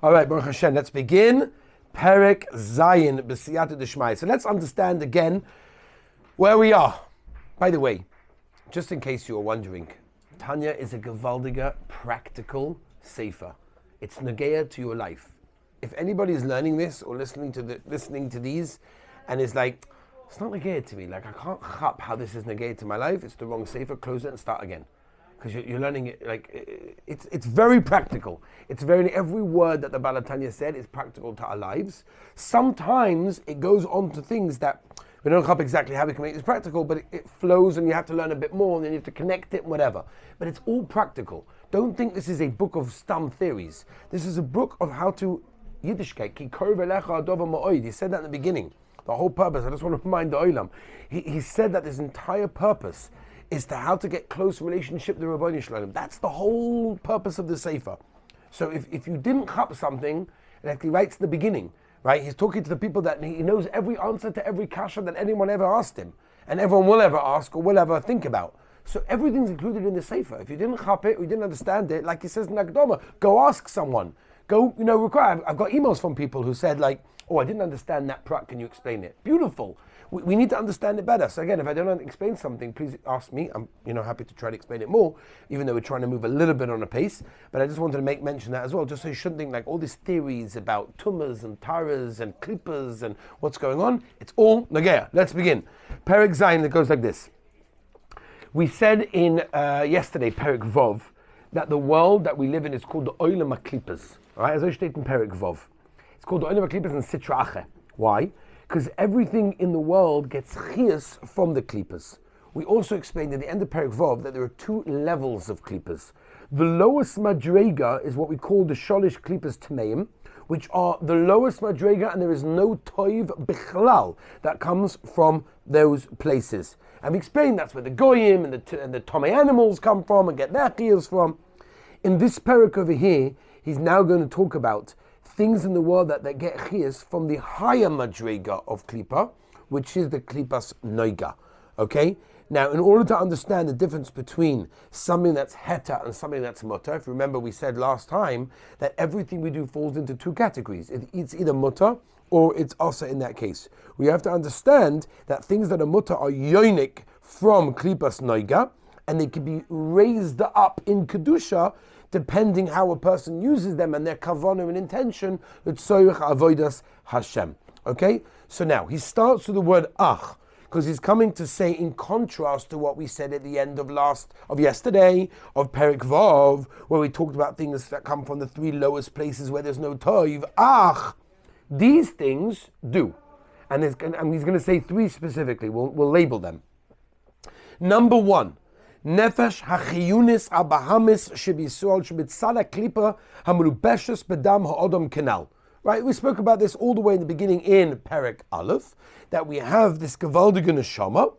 All right, Baruch Hashem, let's begin. Perek Zayin B'Siyata D'Shmai. So let's understand again where we are. By the way, just in case you were wondering, Tanya is a gewaldige, practical sefer. It's nageya to your life. If anybody is learning this or listening to these, and is like, it's not nageya to me. Like, I can't chap how this is nageya to my life. It's the wrong sefer. Close it and start again, because you're learning it. Like, it's very practical. It's every word that the Baal Tanya said is practical to our lives. Sometimes it goes on to things that we don't know exactly how we can make this practical, but it flows and you have to learn a bit more and then you have to connect it and whatever. But it's all practical. Don't think this is a book of stum theories. This is a book of how to Yiddishkeit. Ki korv elecha adova ma'oid. He said that in the beginning. The whole purpose, I just want to remind the Olam. He said that his entire purpose is to how to get close relationship to the Rabbeinu Shalom. That's the whole purpose of the Sefer. So if you didn't chap something, like he writes in the beginning, right? He's talking to the people that he knows every answer to every kasha that anyone ever asked him, and everyone will ever ask or will ever think about. So everything's included in the Sefer. If you didn't chap it or you didn't understand it, like he says in Akdama, go ask someone. Go, require. I've got emails from people who said like, oh, I didn't understand that prat, can you explain it? Beautiful. We need to understand it better. So again, if I don't explain something, please ask me. I'm happy to try to explain it more, even though we're trying to move a little bit on a pace. But I just wanted to make mention of that as well, just so you shouldn't think like all these theories about tumas and taras and klippas and what's going on. It's all nageya. Let's begin. Perek Zayin, that goes like this. We said in yesterday, Perek Vov, that the world that we live in is called the Olam HaKlippas. All right, as I stated in Perek Vov. It's called the Olam HaKlippas and Sitra Ache. Why? Because everything in the world gets chiyas from the klippas. We also explained at the end of Perek Vov that there are two levels of klippas. The lowest madrega is what we call the sholish klippas tameim, which are the lowest madrega, and there is no toiv bichlal that comes from those places. And we explained that's where the goyim and the tomei animals come from and get their chiyas from. In this perek over here, he's now going to talk about things in the world that get chiyas from the higher madrega of klipa, which is the klipas noiga. Okay? Now, in order to understand the difference between something that's heta and something that's mutter, if you remember we said last time that everything we do falls into two categories. It's either mutter or it's asa in that case. We have to understand that things that are mutter are yonik from klipas noiga, and they can be raised up in kedusha depending how a person uses them and their kavanah and intention, l'tzoyich avodas Hashem. Okay? So now, he starts with the word ach, because he's coming to say, in contrast to what we said at the end of yesterday, of Perek Vav, where we talked about things that come from the three lowest places where there's no toiv, ach, these things do. And he's going to say three specifically. We'll label them. Number one, Nefesh hachiyunis abahamis shebisol shebitzala klipa hamrubeshes bedam ha'odom kenal. Right, we spoke about this all the way in the beginning in Perek Aleph, that we have this gewaldige neshama,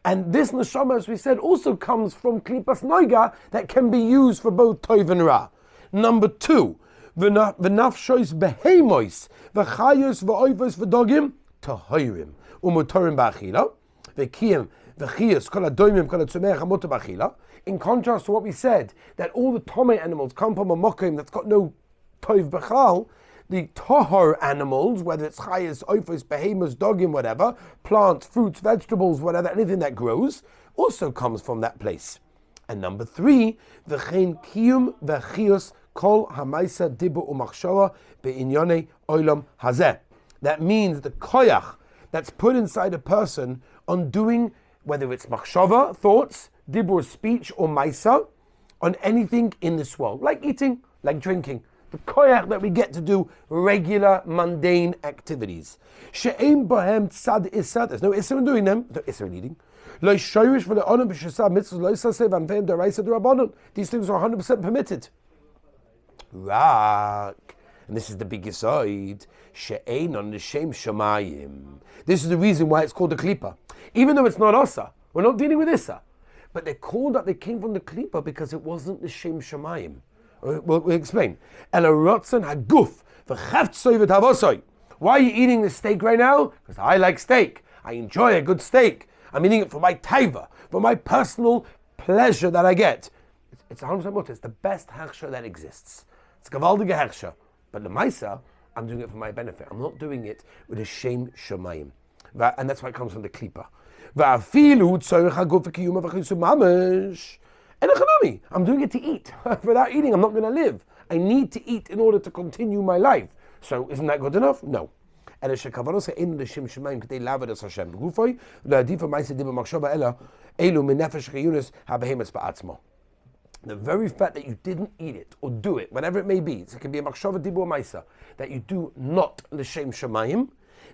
and this neshama, as we said, also comes from klipas noiga that can be used for both toiv and ra. Number two, v'nafshois behemois v'chayos v'oivos v'dogim tahoirim umotorim ba'achila v'kiyim. In contrast to what we said, that all the tomei animals come from a mokim that's got no toiv b'chal, the tohor animals, whether it's chayas, oifos, behemoths, dogim, whatever, plants, fruits, vegetables, whatever, anything that grows, also comes from that place. And number three, v'chein kiyum v'chios kol hamaisa dibu u'machshava be'inyone olam hazeh. That means the koyach that's put inside a person on doing, whether it's machshava, thoughts, dibur, speech, or maisa, on anything in this world, like eating, like drinking. The koyach that we get to do regular, mundane activities. She'ein bohem tzad issa, there's no issa in doing them, no issa in eating. Lo shoyish v'le onam b'shesah mitzvahs lo yisaseh v'anveim d'oraisa d'rabbanon. These things are 100% permitted. Rak. And this is the big yisoid. She'ein on the shem shamayim. This is the reason why it's called a klipa. Even though it's not asa, we're not dealing with issa. But they're called that they came from the klipa because it wasn't the shem shamayim. We'll explain. El rotzen haguf v'chavtsoy v'tavosoy. Why are you eating this steak right now? Because I like steak. I enjoy a good steak. I'm eating it for my taiva, for my personal pleasure that I get. It's 100% mutter. It's the best hechsher that exists. It's gewaldige hechsher. But the Maisa, I'm doing it for my benefit. I'm not doing it with a Shem Shemayim. And that's why it comes from the Klipa. I'm doing it to eat. Without eating, I'm not going to live. I need to eat in order to continue my life. So isn't that good enough? No. The very fact that you didn't eat it or do it, whatever it may be, it can be a machshava dibur maisa, that you do not l'shem shemayim,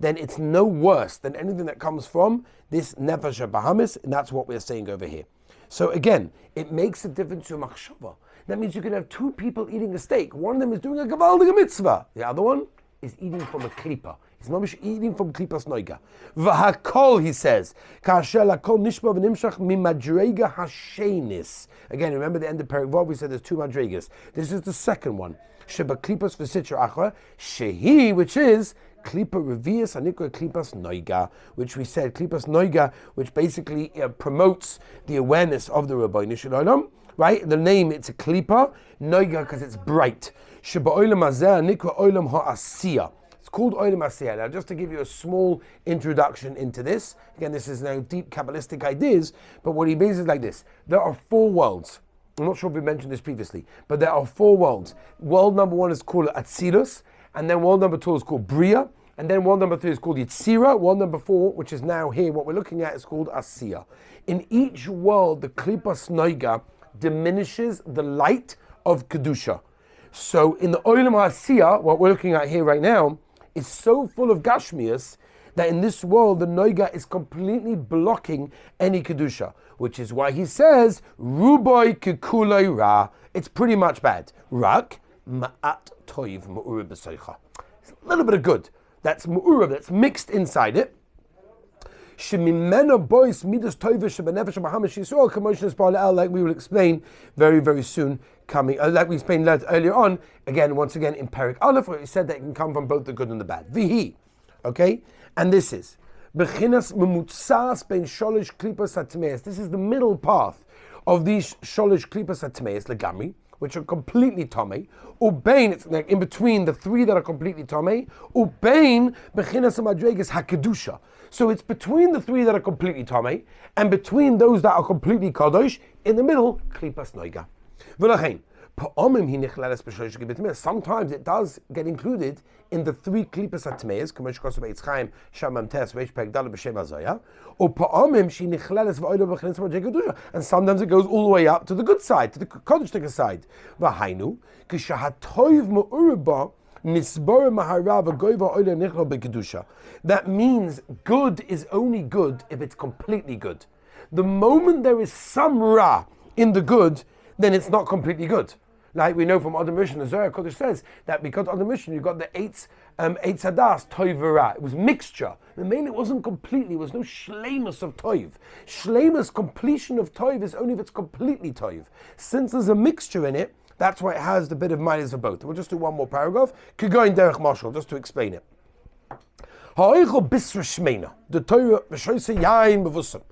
then it's no worse than anything that comes from this nefesh bahamis, and that's what we're saying over here. So again, it makes a difference to a machshava. That means you can have two people eating a steak. One of them is doing a gavaldige mitzvah. The other one is eating from a klipa. He's mamish eating from klipas noiga. V'hakol, he says, ka'asher lakol nishba v'nimshach mimadrega hashenis. Again, remember the end of Perek Vav, we said there's two madregas. This is the second one. Sheba klipas v'sitra achra, shehi, which is klipa revius anikra klipas noiga, which we said klipas noiga, which basically promotes the awareness of the Rabbeinu Shalom. Right? The name, it's a klipa, noiga, because it's bright. Sheba oilam hazeh anikra oilam ha'asiyah. It's called Olam Asiyah. Now, just to give you a small introduction into this, again, this is now deep Kabbalistic ideas, but what he means is like this. There are four worlds. I'm not sure if we mentioned this previously, but there are four worlds. World number one is called Atzilus, and then world number two is called Bria, and then world number three is called Yitzira. World number four, which is now here, what we're looking at, is called Asiyah. In each world, the Klipas Noiga diminishes the light of Kedusha. So in the Olam Asiyah, what we're looking at here right now, is so full of Gashmias that in this world the Noiga is completely blocking any Kedusha, which is why he says, Ruboy Kikuloi Ra. It's pretty much bad. Rak Ma'at Toiv Mu'urib B'Soicha. It's a little bit of good. That's Mu'urib, that's mixed inside it. Shemimena bois midas toivish shebenefesh b'hamish yisrael commotion is parallel, like we will explain very, very soon. Coming, like we explained earlier on, once again in Perek Aleph, where we said that it can come from both the good and the bad. Vihi, okay, and this is bechinas memutzas ben sholish klipas hatmeis. This is the middle path of these sholish klipas hatmeis legamri, which are completely tomei. Ubein, it's like in between the three that are completely tomei. Ubein bechinas madregas hakedusha. So it's between the three that are completely tomei and between those that are completely kadosh. In the middle, klipas noiga. Sometimes it does get included in the three klipas atmeis, and sometimes it goes all the way up to the good side, to the kodesh side. That means good is only good if it's completely good. The moment there is some ra in the good, then it's not completely good. Like we know from Adam Rishon, the Zohar Kodesh says that because Adam Rishon, you got the eight sadas, toiv v'ra. It was mixture. The main, it wasn't completely, it was no shleimus of toiv. Shleimus, completion of toiv, is only if it's completely toiv. Since there's a mixture in it, that's why it has the bit of minus of both. We'll just do one more paragraph. Kigoin derech mashal, just to explain it. Ha'oichel bisra shmeina, the Torah v'shoyse yain b'vusam.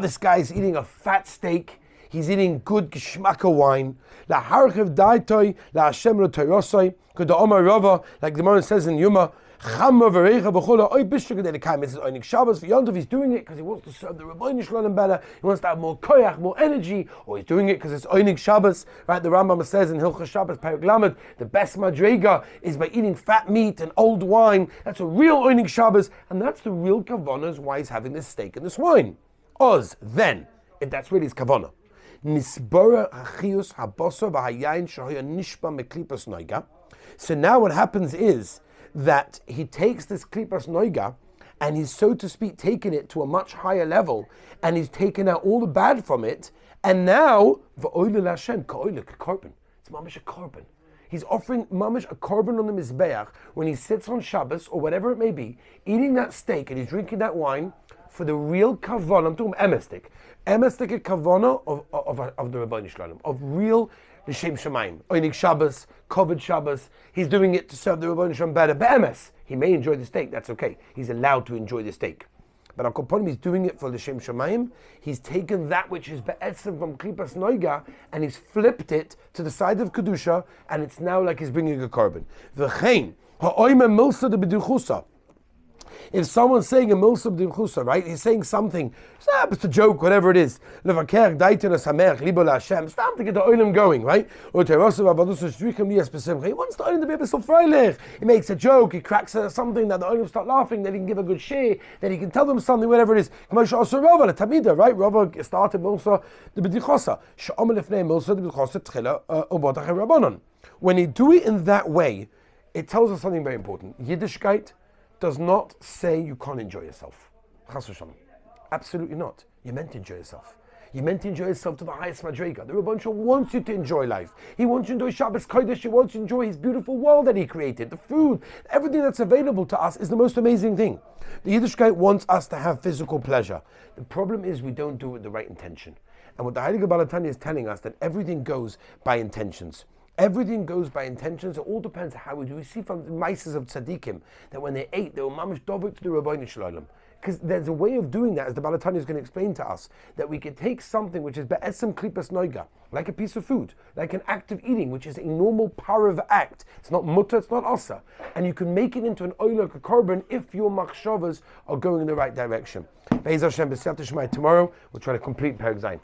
This guy's eating a fat steak. He's eating good geschmacka wine. La harchev daitoi, la Hashem lo toirosoi. Could the Omar Rava, like the Gemara says in Yuma, Chamma v'reicha v'chola oi bishra gedei lekayim. This is Oinik Shabbos for Yontav. He's doing it because he wants to serve the Rabbeinu Shalom better. He wants to have more koyach, more energy. Or he's doing it because it's Oinik Shabbos. Right? The Rambam says in Hilchos Shabbos, Perek Lamed, the best madrega is by eating fat meat and old wine. That's a real Oinik Shabbos, and that's the real kavanah why he's having this steak and this wine. Oz, then, if that's really his kavanah. So now what happens is that he takes this klipas noiga and he's, so to speak, taken it to a much higher level, and he's taken out all the bad from it, and now it's mamish a korban. He's offering mamish a korban on the mizbeach when he sits on Shabbos or whatever it may be, eating that steak and he's drinking that wine for the real kavanah. I'm talking emestik. Emestik kavanah of the Rabbeinu Shalom, of real l'shem shemayim, oinik Shabbos, koved Shabbos. He's doing it to serve the Rabbeinu Shalom better. Be'emes, he may enjoy the steak. That's okay. He's allowed to enjoy the steak. But Akoponim, he's doing it for the Shem Shemayim. He's taken that which is be'etzem from Klipas Noiga and he's flipped it to the side of Kedusha, and it's now like he's bringing a korban. V'chein, ha'oime milsa de b'dichusa. If someone's saying a milsa b'dichusa, right? He's saying something, it's a joke, whatever it is. Levaker, daitin asamech, libo la'Hashem. It's time to get the oilim going, right? He wants the oilim to be a bit so freilich. He makes a joke, he cracks something that the oilim start laughing, that he can give a good share, that he can tell them something, whatever it is. Right? Rava started milsa the b'dichusa. She'omer lefnei milsa the b'dichusa tchila ubotach rabbanon. When you do it in that way, it tells us something very important. Yiddishkeit does not say you can't enjoy yourself. Chas v'shalom. Absolutely not. You're meant to enjoy yourself. You're meant to enjoy yourself to the highest madrega. The Rebbeinu Shalom wants you to enjoy life. He wants you to enjoy Shabbos Kodesh. He wants you to enjoy His beautiful world that He created. The food, everything that's available to us is the most amazing thing. The Yiddishkeit wants us to have physical pleasure. The problem is we don't do it with the right intention. And what the Heilige Baal Tanya is telling us, that everything goes by intentions. Everything goes by intentions. It all depends how we do. We see from the Mises of Tzaddikim that when they ate, they were mamish dovik to the Rebbeinu Shalom. Because there's a way of doing that, as the Baal Tanya is going to explain to us, that we can take something which is be'esem klipas noiga, like a piece of food, like an act of eating, which is a normal parav act. It's not mutter, it's not asa. And you can make it into an oilak, a korban, if your machshavas are going in the right direction. Be'ez Hashem, b'siyat Shemai. Tomorrow, we'll try to complete Perek Zayin.